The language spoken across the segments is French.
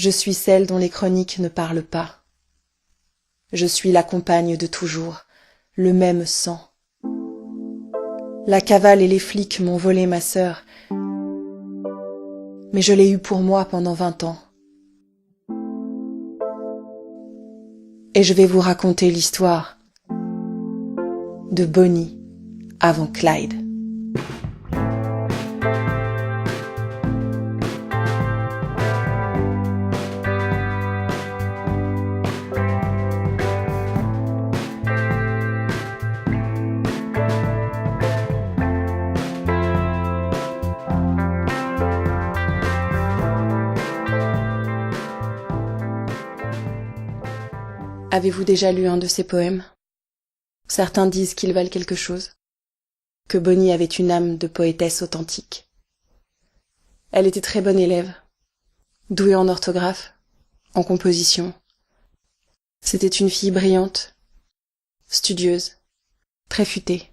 Je suis celle dont les chroniques ne parlent pas. Je suis la compagne de toujours, le même sang. La cavale et les flics m'ont volé ma sœur, mais je l'ai eue pour moi pendant 20 ans. Et je vais vous raconter l'histoire de Bonnie avant Clyde. Avez-vous déjà lu un de ses poèmes ? Certains disent qu'ils valent quelque chose, que Bonnie avait une âme de poétesse authentique. Elle était très bonne élève, douée en orthographe, en composition. C'était une fille brillante, studieuse, très futée.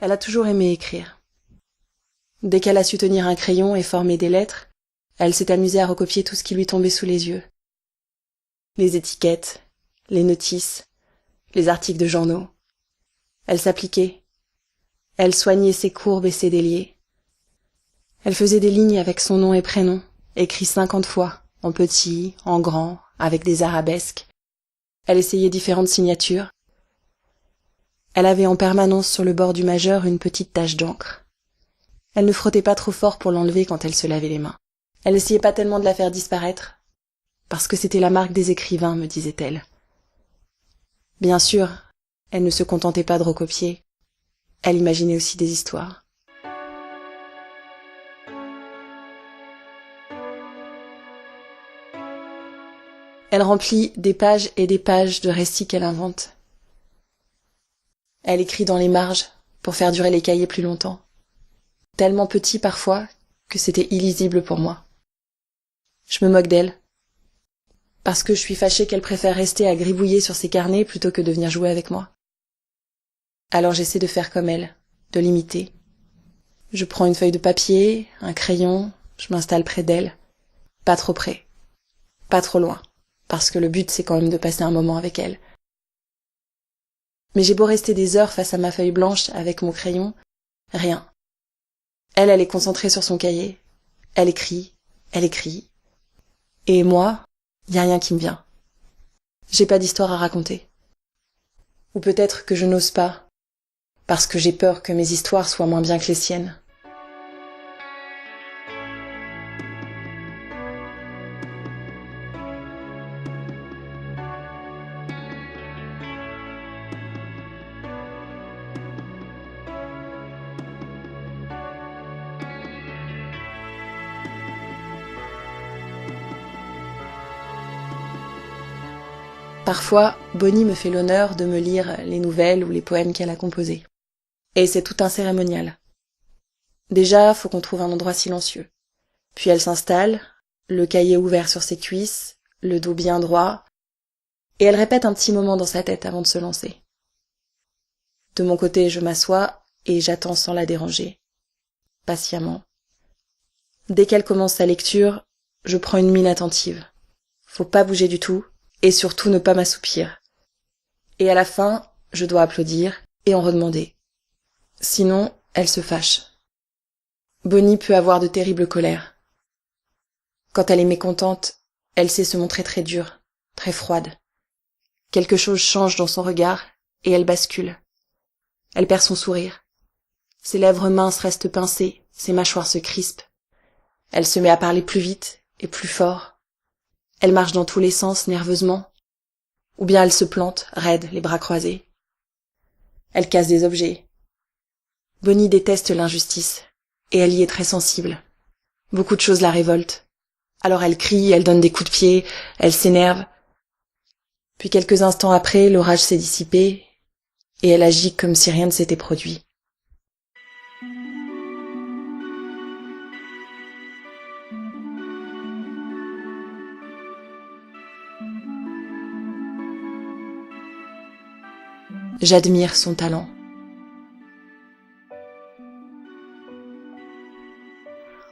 Elle a toujours aimé écrire. Dès qu'elle a su tenir un crayon et former des lettres, elle s'est amusée à recopier tout ce qui lui tombait sous les yeux. Les étiquettes, les notices, les articles de journaux. Elle s'appliquait. Elle soignait ses courbes et ses déliés. Elle faisait des lignes avec son nom et prénom, écrits 50 fois, en petit, en grand, avec des arabesques. Elle essayait différentes signatures. Elle avait en permanence sur le bord du majeur une petite tache d'encre. Elle ne frottait pas trop fort pour l'enlever quand elle se lavait les mains. Elle n'essayait pas tellement de la faire disparaître, parce que c'était la marque des écrivains, me disait-elle. Bien sûr, elle ne se contentait pas de recopier, elle imaginait aussi des histoires. Elle remplit des pages et des pages de récits qu'elle invente. Elle écrit dans les marges pour faire durer les cahiers plus longtemps, tellement petits parfois que c'était illisible pour moi. Je me moque d'elle, parce que je suis fâchée qu'elle préfère rester à gribouiller sur ses carnets plutôt que de venir jouer avec moi. Alors j'essaie de faire comme elle, de l'imiter. Je prends une feuille de papier, un crayon, je m'installe près d'elle. Pas trop près, pas trop loin, parce que le but c'est quand même de passer un moment avec elle. Mais j'ai beau rester des heures face à ma feuille blanche avec mon crayon, rien. Elle est concentrée sur son cahier. Elle écrit. Et moi, y a rien qui me vient. J'ai pas d'histoire à raconter. Ou peut-être que je n'ose pas, parce que j'ai peur que mes histoires soient moins bien que les siennes. Parfois, Bonnie me fait l'honneur de me lire les nouvelles ou les poèmes qu'elle a composés. Et c'est tout un cérémonial. Déjà, faut qu'on trouve un endroit silencieux. Puis elle s'installe, le cahier ouvert sur ses cuisses, le dos bien droit, et elle répète un petit moment dans sa tête avant de se lancer. De mon côté, je m'assois et j'attends sans la déranger, patiemment. Dès qu'elle commence sa lecture, je prends une mine attentive. Faut pas bouger du tout, et surtout ne pas m'assoupir. Et à la fin, je dois applaudir et en redemander. Sinon, elle se fâche. Bonnie peut avoir de terribles colères. Quand elle est mécontente, elle sait se montrer très dure, très froide. Quelque chose change dans son regard et elle bascule. Elle perd son sourire. Ses lèvres minces restent pincées, ses mâchoires se crispent. Elle se met à parler plus vite et plus fort. Elle marche dans tous les sens nerveusement. Ou bien elle se plante, raide, les bras croisés. Elle casse des objets. Bonnie déteste l'injustice, et elle y est très sensible. Beaucoup de choses la révoltent. Alors elle crie, elle donne des coups de pied, elle s'énerve. Puis quelques instants après, l'orage s'est dissipé, et elle agit comme si rien ne s'était produit. J'admire son talent.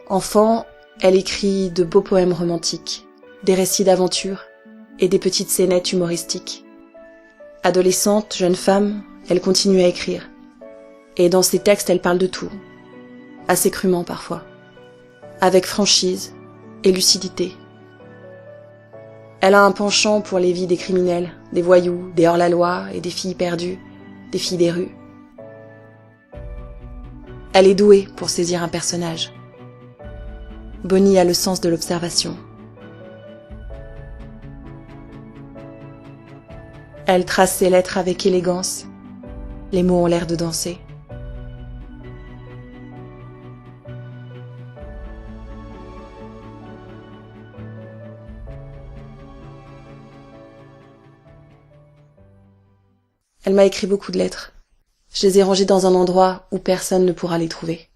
Enfant, elle écrit de beaux poèmes romantiques, des récits d'aventure et des petites scénettes humoristiques. Adolescente, jeune femme, elle continue à écrire. Et dans ses textes, elle parle de tout, assez crûment parfois, avec franchise et lucidité. Elle a un penchant pour les vies des criminels, des voyous, des hors-la-loi et des filles perdues, des filles des rues. Elle est douée pour saisir un personnage. Bonnie a le sens de l'observation. Elle trace ses lettres avec élégance. Les mots ont l'air de danser. Elle m'a écrit beaucoup de lettres. Je les ai rangées dans un endroit où personne ne pourra les trouver.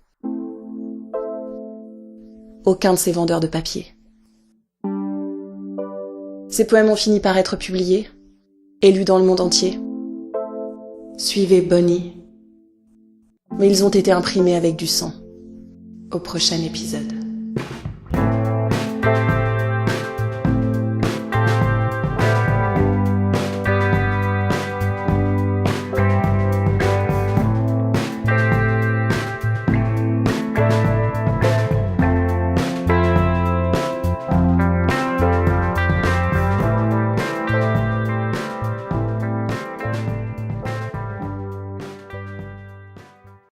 Aucun de ces vendeurs de papier. Ces poèmes ont fini par être publiés et lus dans le monde entier. Suivez Bonnie. Mais ils ont été imprimés avec du sang. Au prochain épisode.